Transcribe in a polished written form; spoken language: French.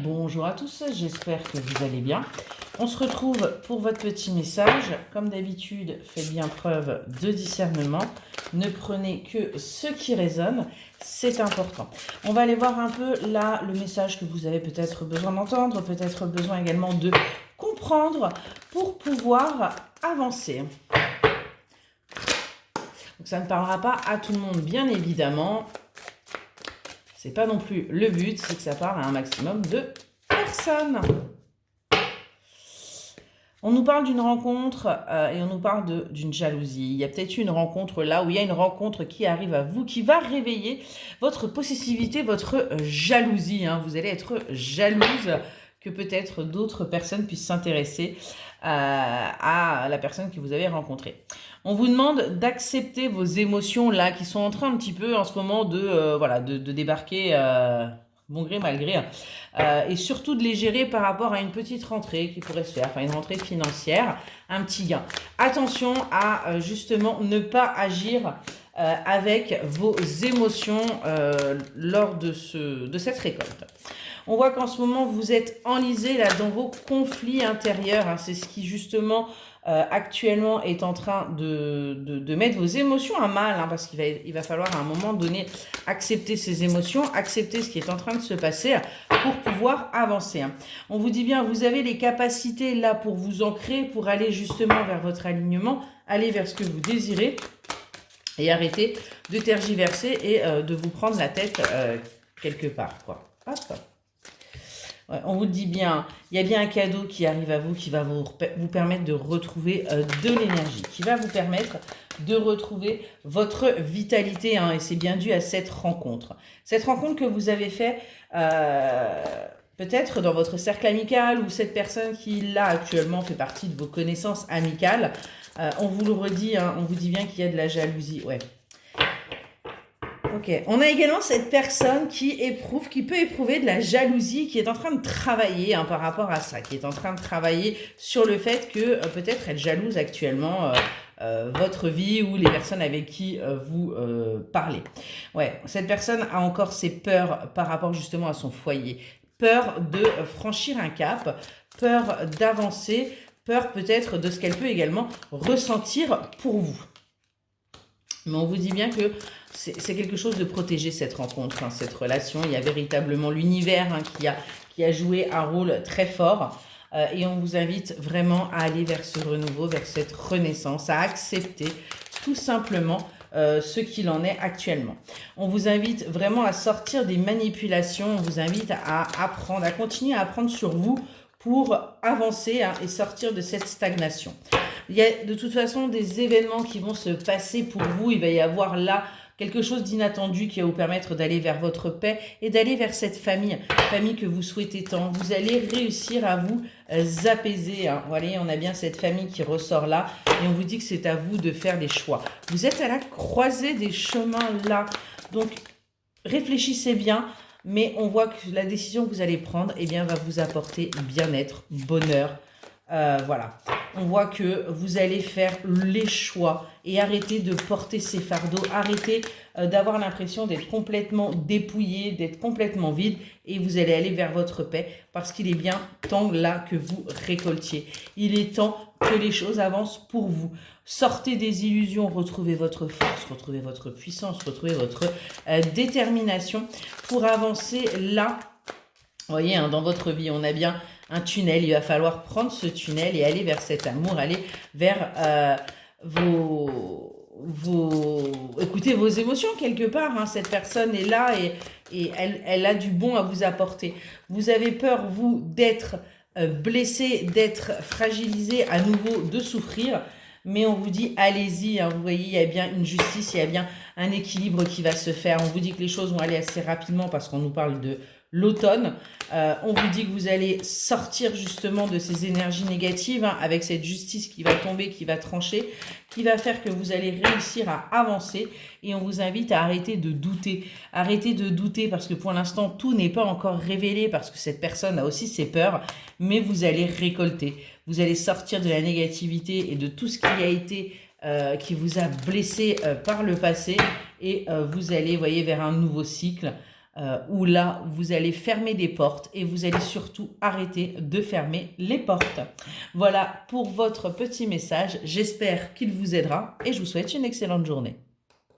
bonjour à tous, j'espère que vous allez bien. On se retrouve pour votre petit message. Comme d'habitude, faites bien preuve de discernement. Ne prenez que ce qui résonne, c'est important. On va aller voir un peu là le message que vous avez peut-être besoin d'entendre, peut-être besoin également de comprendre pour pouvoir avancer. Donc ça ne parlera pas à tout le monde, bien évidemment. C'est pas non plus le but, c'est que ça parle à un maximum de personnes. On nous parle d'une rencontre et on nous parle d'une jalousie. Il y a peut-être une rencontre là où il y a une rencontre qui arrive à vous, qui va réveiller votre possessivité, votre jalousie. Vous allez être jalouse que peut-être d'autres personnes puissent s'intéresser à la personne que vous avez rencontrée. On vous demande d'accepter vos émotions là qui sont en train un petit peu en ce moment de débarquer bon gré mal gré et surtout de les gérer par rapport à une petite rentrée qui pourrait se faire, enfin une rentrée financière, un petit gain. Attention à justement ne pas agir avec vos émotions lors de cette récolte. On voit qu'en ce moment, vous êtes enlisé là dans vos conflits intérieurs. C'est ce qui justement actuellement est en train de mettre vos émotions à mal, parce qu'il va falloir à un moment donné accepter ces émotions, accepter ce qui est en train de se passer pour pouvoir avancer. On vous dit bien, vous avez les capacités là pour vous ancrer, pour aller justement vers votre alignement, aller vers ce que vous désirez et arrêter de tergiverser et de vous prendre la tête quelque part, quoi. Hop. Ouais, on vous dit bien, il y a bien un cadeau qui arrive à vous, qui va vous permettre de retrouver de l'énergie, qui va vous permettre de retrouver votre vitalité, et c'est bien dû à cette rencontre. Cette rencontre que vous avez faite peut-être dans votre cercle amical ou cette personne qui là actuellement fait partie de vos connaissances amicales, on vous le redit, on vous dit bien qu'il y a de la jalousie, ouais. Ok, on a également cette personne qui peut éprouver de la jalousie, qui est en train de travailler par rapport à ça, qui est en train de travailler sur le fait que peut-être elle jalouse actuellement votre vie ou les personnes avec qui vous parlez. Ouais, cette personne a encore ses peurs par rapport justement à son foyer, peur de franchir un cap, peur d'avancer, peur peut-être de ce qu'elle peut également ressentir pour vous. Mais on vous dit bien que c'est quelque chose de protégé, cette rencontre, cette relation. Il y a véritablement l'univers qui a joué un rôle très fort. Et on vous invite vraiment à aller vers ce renouveau, vers cette renaissance, à accepter tout simplement ce qu'il en est actuellement. On vous invite vraiment à sortir des manipulations. On vous invite à apprendre, à continuer à apprendre sur vous pour avancer et sortir de cette stagnation. Il y a de toute façon des événements qui vont se passer pour vous. Il va y avoir là quelque chose d'inattendu qui va vous permettre d'aller vers votre paix et d'aller vers cette famille que vous souhaitez tant. Vous allez réussir à vous apaiser. Vous voyez, on a bien cette famille qui ressort là et on vous dit que c'est à vous de faire des choix. Vous êtes à la croisée des chemins là. Donc, réfléchissez bien. Mais on voit que la décision que vous allez prendre va vous apporter bien-être, bonheur. Voilà. On voit que vous allez faire les choix et arrêter de porter ces fardeaux, arrêter d'avoir l'impression d'être complètement dépouillé, d'être complètement vide et vous allez aller vers votre paix parce qu'il est bien temps là que vous récoltiez. Il est temps que les choses avancent pour vous. Sortez des illusions, retrouvez votre force, retrouvez votre puissance, retrouvez votre détermination pour avancer là. Vous voyez, dans votre vie, on a bien un tunnel. Il va falloir prendre ce tunnel et aller vers cet amour, aller vers écoutez vos émotions quelque part. Cette personne est là et elle a du bon à vous apporter. Vous avez peur, vous, d'être blessé, d'être fragilisé à nouveau, de souffrir. Mais on vous dit, allez-y, vous voyez, il y a bien une justice, il y a bien un équilibre qui va se faire. On vous dit que les choses vont aller assez rapidement parce qu'on nous parle de l'automne. On vous dit que vous allez sortir justement de ces énergies négatives avec cette justice qui va tomber, qui va trancher, qui va faire que vous allez réussir à avancer et on vous invite à arrêter de douter. Arrêtez de douter parce que pour l'instant, tout n'est pas encore révélé parce que cette personne a aussi ses peurs, mais vous allez récolter. Vous allez sortir de la négativité et de tout ce qui a été, qui vous a blessé par le passé et vous allez, voyez, vers un nouveau cycle. où là, vous allez fermer des portes et vous allez surtout arrêter de fermer les portes. Voilà pour votre petit message. J'espère qu'il vous aidera et je vous souhaite une excellente journée.